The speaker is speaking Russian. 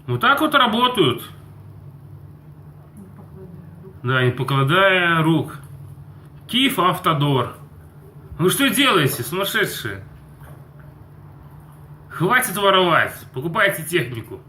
Вот так вот работают. Да, не покладая рук. Киевавтодор. Вы что делаете, сумасшедшие? Хватит воровать, покупайте технику.